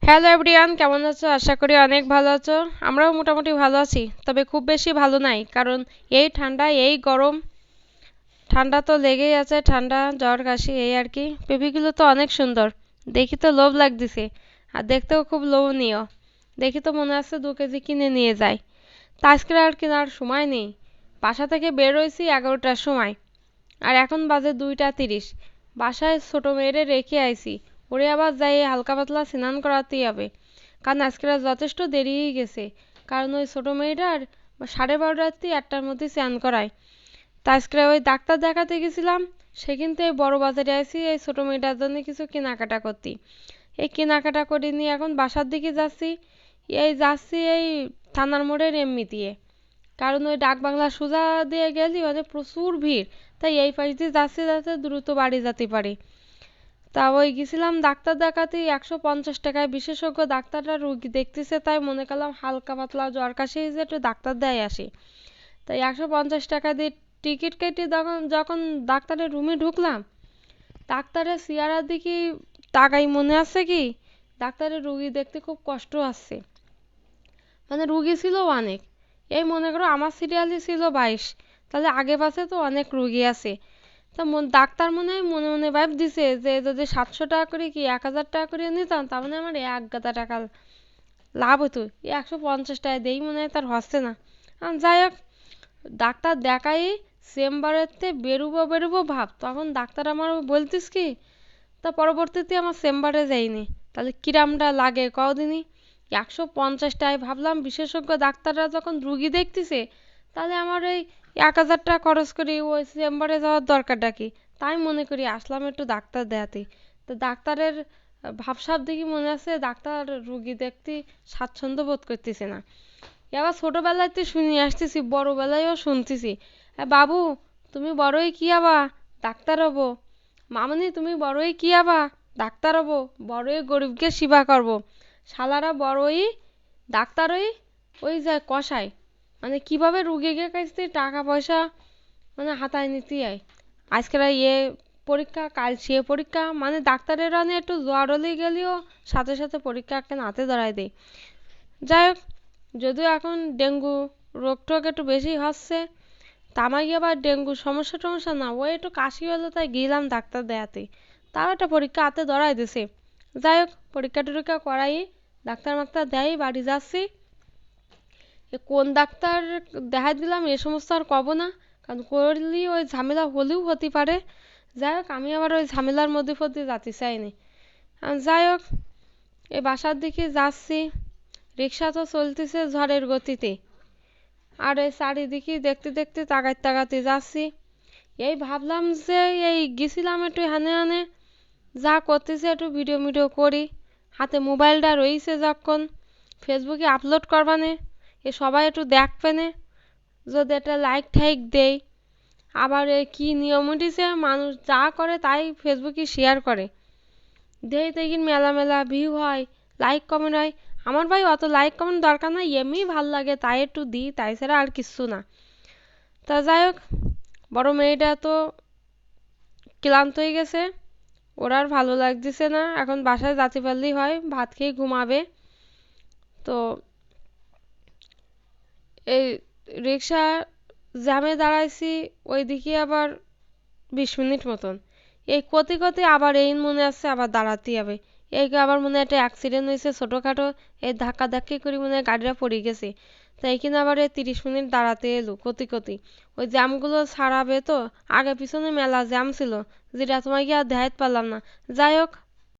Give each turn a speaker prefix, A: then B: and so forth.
A: Hello everyone, কেমন আছো? আশা করি অনেক ভালো আছো। আমরাও মোটামুটি ভালো আছি, তবে খুব বেশি ভালো নাই, কারণ এই ঠান্ডা এই গরম। ঠান্ডা তো লেগেই আছে, ঠান্ডা জ্বর কাশি এই আর কি। বেবিগুলো তো অনেক সুন্দর, দেখি তো লোভ লাগতেছে, আর দেখতেও খুব লোভনীয়। দেখি তো মনে আছে 2 কেজি কিনে নিয়ে যাই। তা আজকে আর কেনার সময় নেই। বাসা থেকে বের হয়েছি 11টার সময়, আর এখন বাজে 2টা 30। বাসায় ছোট মেয়েরে রেখে আইছি, ওরে আবার যাই হালকা পাতলা স্নান করাতেই হবে, কারণ আজকে রাত যথেষ্ট দেরি হয়ে গেছে। কারণ ওই ছোট মেয়েটার 12:30 1টার মধ্যে স্নান করায়। তা আজকে ওই ডাক্তার দেখাতে গেছিলাম, সে কিন্তু এই বড় বাজারে আইছি এই ছোট মেয়েটার জন্য কিছু কেনাকাটা করতে। এই কেনাকাটা করে নিয়ে এখন বাসার দিকে যাচ্ছি। এই থানার মোড়ের এমনি দিয়ে, কারণ ওই ডাক বাংলা সোজা দিয়ে গেলি মানে প্রচুর ভিড়। তাই এই পাশ দিয়ে যাচ্ছে যাতে দ্রুত বাড়ি যেতে পারি। তা ওই গেছিলাম ডাক্তার দেখাতে 150 টাকায়। বিশেষজ্ঞ ডাক্তাররা রুগী দেখতেছে, তাই মনে করলাম হালকা পাতলা জ্বর কাশি যে একটু ডাক্তার দেয় আসি। তাই 150 টাকা দিয়ে টিকিট কেটে যখন ডাক্তারের রুমে ঢুকলাম, ডাক্তারের চেহারার দিকে তাকাই, মনে আছে কি ডাক্তারের রুগী দেখতে খুব কষ্ট আসছে। মানে রুগী ছিল অনেক। এই মনে করো আমার সিরিয়ালই ছিল 22, তাহলে আগে পাশে তো অনেক রুগী আছে। তা ডাক্তার মনে হয় মনে মনে ভাব দিছে যে যদি 700 টাকা করে কি 1000 টাকা করে নিতাম, তার মানে আমার 1 গাদা টাকা লাভ হতো। 150 টাকা দেই মনে হয় তার হচ্ছে না। যাই হোক, ডাক্তার দেখাই চেম্বারেতে বেরুবো ভাব, তখন ডাক্তার আমার বলতিস কি, তা পরবর্তীতে আমার চেম্বারে যাইনি। তাহলে কিরামটা লাগে কদিনই। 150 টাকায় ভাবলাম বিশেষজ্ঞ ডাক্তাররা যখন রুগী দেখতেছে, তাহলে আমার এই 1000 টাকা খরচ করি ওই চেম্বারে যাওয়ার দরকারটা কি। তাই মনে করি আসলাম একটু ডাক্তার দেখাতে। তো ডাক্তারের ভাবসাব দেখি মনে আছে ডাক্তার রুগী দেখতে স্বাচ্ছন্দ্য বোধ করতেছে না। এবার ছোটবেলায় তো শুনে আসতেছি, বড়বেলায়ও শুনতেছি, বাবু তুমি বড়ই কি আবা ডাক্তার হবো, মামনি তুমি বড়ই কি আবা ডাক্তার হবো, বড়ই গরিবকে সেবা করবো। শালারা বড়ই ডাক্তারই ওই যায় কষায়, মানে কিভাবে রুগীকে কাছ থেকে টাকা পয়সা মানে হাতায় নিতে হয়। আজকের পরীক্ষা কাল সে পরীক্ষা, মানে ডাক্তারের রানে একটু জ্বর হলেই গেলেও সাথে সাথে পরীক্ষা একটা হাতে ধরায় দেয়। যাই হোক, যদিও এখন ডেঙ্গু রোগ টোগ একটু বেশি হচ্ছে, তা আমার আবার ডেঙ্গু সমস্যা টমস্যা না, ওই একটু কাশি হলো তাই গেলাম ডাক্তার দেখাতে। তাও একটা পরীক্ষা হাতে ধরাই দিছে। যাই হোক, পরীক্ষা টরীক্ষা করাই ডাক্তার মাক্তার দেয় বাড়ি যাচ্ছি। কোন ডাক্তার দেখাই দিলাম এ সমস্ত আর কব না, কারণ করলেই ওই ঝামেলা হলেও হতে পারে। যাই হোক, আমি আবার ওই ঝামেলার মধ্যে ফধ্যে যেতে চাইনি। যাই হোক, এই বাসার দিকে যাচ্ছি। রিক্সা তো চলতেছে ঝড়ের গতিতে, আর এই চারিদিকে দেখতে দেখতে তাকাতে তাকাতে যাচ্ছি। এই ভাবলাম যে এই গেছিলাম একটু হানে হানে, যা করতেছে একটু ভিডিও মিডিও করি। হাতে মোবাইলটা রয়েছে যখন, ফেসবুকে আপলোড করবানে, এ সবাই একটু দেখবেনে, যদি একটা লাইক ঠাইক দেই। আবার এই কী নিয়ম উঠিছে, মানুষ যা করে তাই ফেসবুকে শেয়ার করে, দেই দেখি মেলা মেলা ভিউ হয়, লাইক কমেন্ট হয়। আমার ভাই অত লাইক কমেন্ট দরকার নাই, এমনি ভাল লাগে তাই একটু দিই, তাই ছাড়া আর কিচ্ছু না। তা যাই হোক, বড় মেয়েটা তো ক্লান্ত হয়ে গেছে, ওর আর ভালো লাগতেছে না, এখন বাসায় যেতে পারলেই হয়, ভাত খেয়ে ঘুমাবে। তো এই রিক্সা জ্যামে দাঁড়াইছি, ওইদিকে আবার 20 মিনিট মতন। এই কতে কতে আবার এই মনে আছে আবার দাঁড়াতে হবে। এই আবার মনে হয় একটা অ্যাক্সিডেন্ট হয়েছে ছোটোখাটো, এই ধাক্কা ধাক্কি করে মনে হয় গাড়িটা পড়ে গেছে। তাই এখানে আবার এই 30 মিনিট দাঁড়াতে এলো কতি কতি। ওই জ্যামগুলো ছাড়াবে তো, আগে পিছনে মেলা জ্যাম ছিল, যেটা তোমাকে আর দেখাইতে পারলাম না। যাই হোক,